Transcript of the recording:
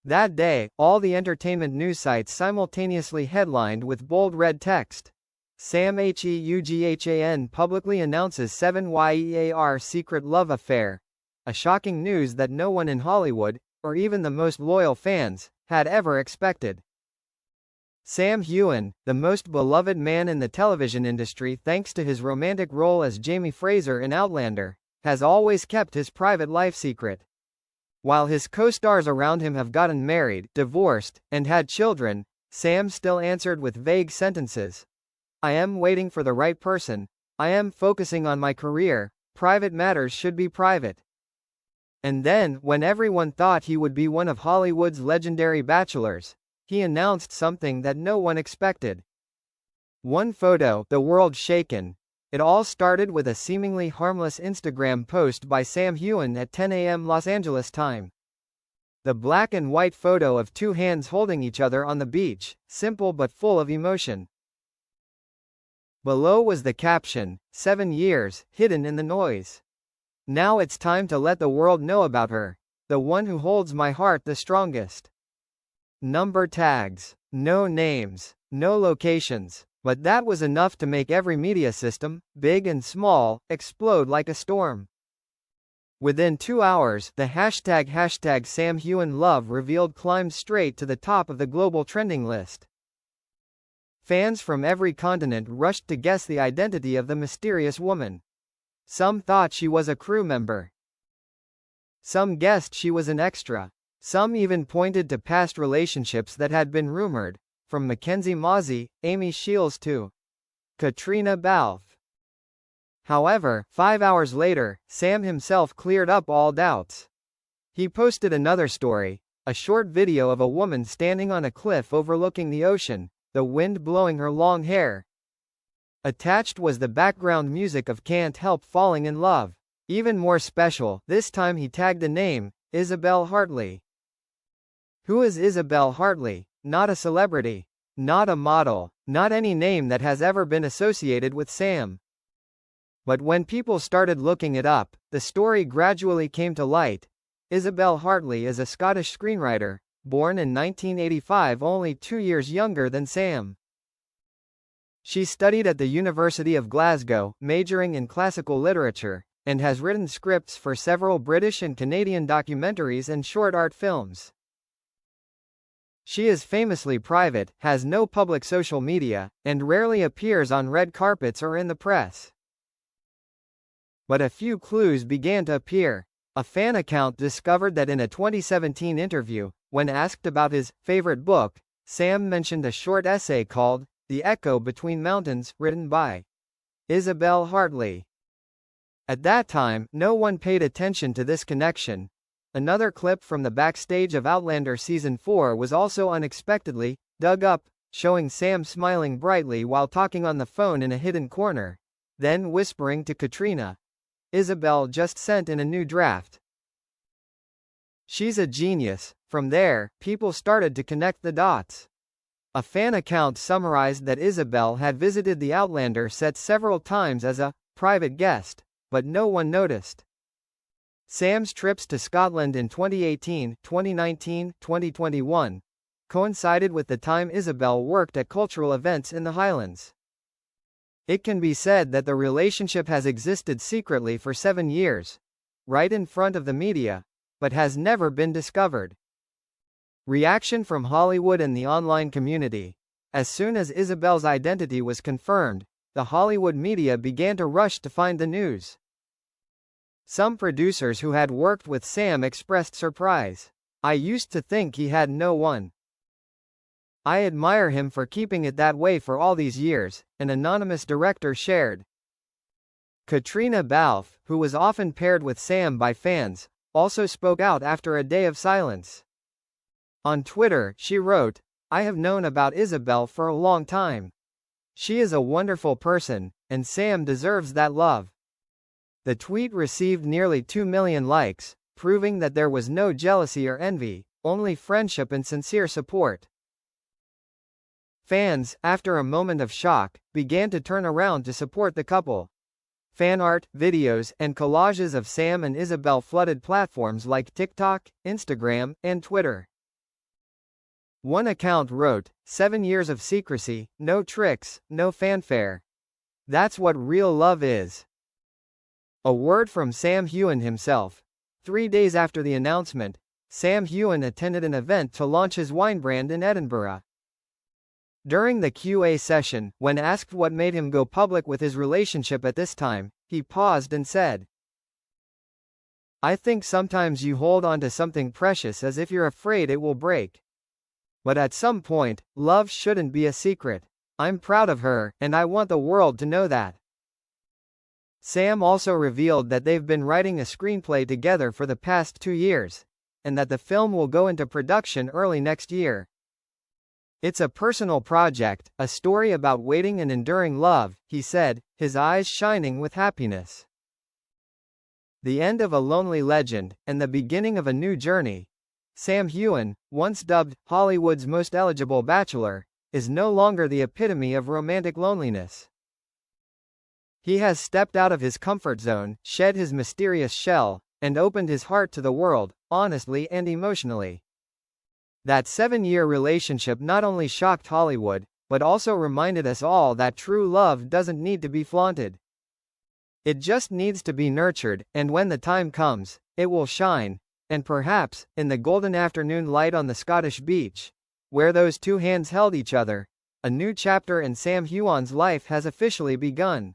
That day, all the entertainment news sites simultaneously headlined with bold red text. Sam Heughan publicly announces 7YEAR secret love affair. A shocking news that no one in Hollywood, or even the most loyal fans, had ever expected. Sam Heughan, the most beloved man in the television industry thanks to his romantic role as Jamie Fraser in Outlander, has always kept his private life secret. While his co-stars around him have gotten married, divorced, and had children, Sam still answered with vague sentences. "I am waiting for the right person. I am focusing on my career. Private matters should be private." And then, when everyone thought he would be one of Hollywood's legendary bachelors, he announced something that no one expected. One photo, the world shaken. It all started with a seemingly harmless Instagram post by Sam Heughan at 10 a.m. Los Angeles time. The black and white photo of two hands holding each other on the beach, simple but full of emotion. Below was the caption, 7 years, hidden in the noise. Now it's time to let the world know about her. The one who holds my heart the strongest. Number tags. No names. No locations. But that was enough to make every media system, big and small, explode like a storm. Within 2 hours, the hashtag #SamHeughanLove revealed climbed straight to the top of the global trending list. Fans from every continent rushed to guess the identity of the mysterious woman. Some thought she was a crew member. Some guessed she was an extra. Some even pointed to past relationships that had been rumored, from Mackenzie Mozzie, Amy Shields to Katrina Balfe. However, 5 hours later, Sam himself cleared up all doubts. He posted another story, a short video of a woman standing on a cliff overlooking the ocean, the wind blowing her long hair. Attached was the background music of Can't Help Falling in Love. Even more special, this time he tagged a name, Isabelle Hartley. Who is Isabelle Hartley? Not a celebrity. Not a model. Not any name that has ever been associated with Sam. But when people started looking it up, the story gradually came to light. Isabelle Hartley is a Scottish screenwriter, born in 1985, only 2 years younger than Sam. She studied at the University of Glasgow, majoring in classical literature, and has written scripts for several British and Canadian documentaries and short art films. She is famously private, has no public social media, and rarely appears on red carpets or in the press. But a few clues began to appear. A fan account discovered that in a 2017 interview, when asked about his favorite book, Sam mentioned a short essay called The Echo Between Mountains, written by Isabelle Hartley. At that time, no one paid attention to this connection. Another clip from the backstage of Outlander Season 4 was also unexpectedly dug up, showing Sam smiling brightly while talking on the phone in a hidden corner, then whispering to Katrina. Isabelle just sent in a new draft. She's a genius. From there, people started to connect the dots. A fan account summarized that Isabelle had visited the Outlander set several times as a private guest, but no one noticed. Sam's trips to Scotland in 2018, 2019, 2021 coincided with the time Isabelle worked at cultural events in the Highlands. It can be said that the relationship has existed secretly for 7 years, right in front of the media, but has never been discovered. Reaction from Hollywood and the online community. As soon as Isabelle's identity was confirmed, the Hollywood media began to rush to find the news. Some producers who had worked with Sam expressed surprise. "I used to think he had no one. I admire him for keeping it that way for all these years," an anonymous director shared. Katrina Balfe, who was often paired with Sam by fans, also spoke out after a day of silence. On Twitter, she wrote, "I have known about Isabelle for a long time. She is a wonderful person, and Sam deserves that love." The tweet received nearly 2 million likes, proving that there was no jealousy or envy, only friendship and sincere support. Fans, after a moment of shock, began to turn around to support the couple. Fan art, videos, and collages of Sam and Isabelle flooded platforms like TikTok, Instagram, and Twitter. One account wrote, 7 years of secrecy, no tricks, no fanfare. That's what real love is. A word from Sam Heughan himself. 3 days after the announcement, Sam Heughan attended an event to launch his wine brand in Edinburgh. During the QA session, when asked what made him go public with his relationship at this time, he paused and said, "I think sometimes you hold on to something precious as if you're afraid it will break. But at some point, love shouldn't be a secret. I'm proud of her, and I want the world to know that." Sam also revealed that they've been writing a screenplay together for the past 2 years, and that the film will go into production early next year. "It's a personal project, a story about waiting and enduring love," he said, his eyes shining with happiness. The end of a lonely legend, and the beginning of a new journey. Sam Heughan, once dubbed Hollywood's most eligible bachelor, is no longer the epitome of romantic loneliness. He has stepped out of his comfort zone, shed his mysterious shell, and opened his heart to the world, honestly and emotionally. That 7-year relationship not only shocked Hollywood, but also reminded us all that true love doesn't need to be flaunted. It just needs to be nurtured, and when the time comes, it will shine, and perhaps, in the golden afternoon light on the Scottish beach, where those two hands held each other, a new chapter in Sam Heughan's life has officially begun.